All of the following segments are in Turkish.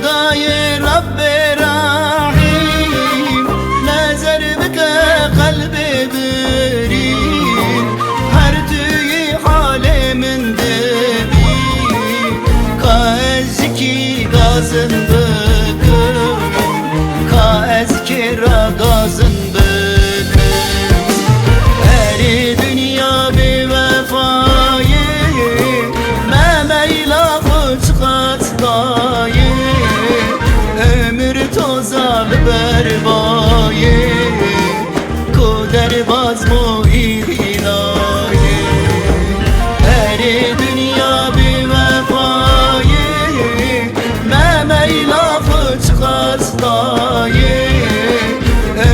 خدای رب رحیم نظر بکه قلب برین هر توی حال من دبی که از کی گازن بکن که از کی را گازن بکن اری دنیا بی وفایی ممیلا خوش قطعایی ömür tozal berbaye Kuder baz mu ilahi Eri dünya bir vefaye Memeyla fıçkaz daye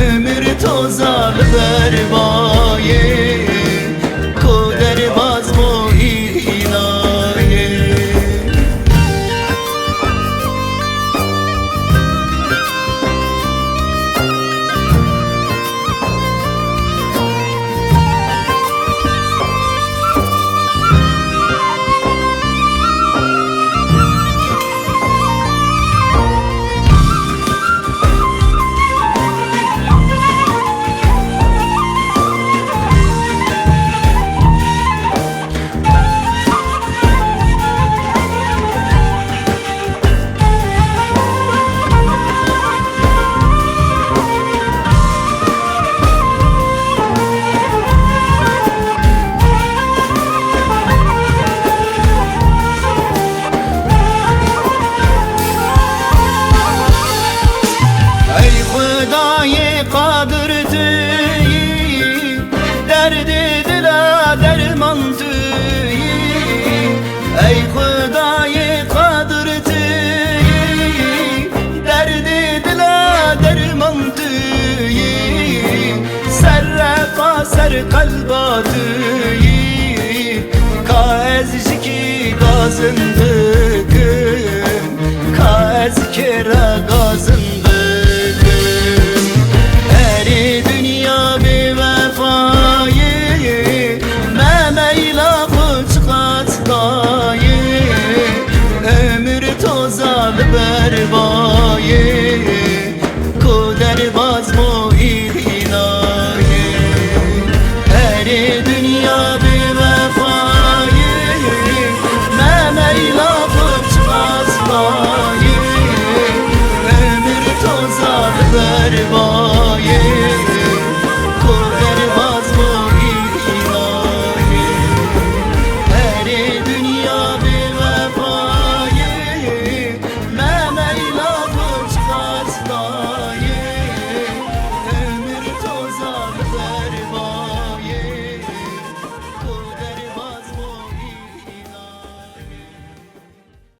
ömür tozal berbaye Kuder baz mu ilahi Kadir tüyü derdi dila derman tüyü ey Hudayı kadir tüyü derdi dila derman tüyü serrafa ser kalba tüyü kaez ki gazın büküm kaez kera gazın berbaye Kuder baz mu ilahi Eri dünya bir vefaye Memeyla fıçmaz daye ömür tozar berbaye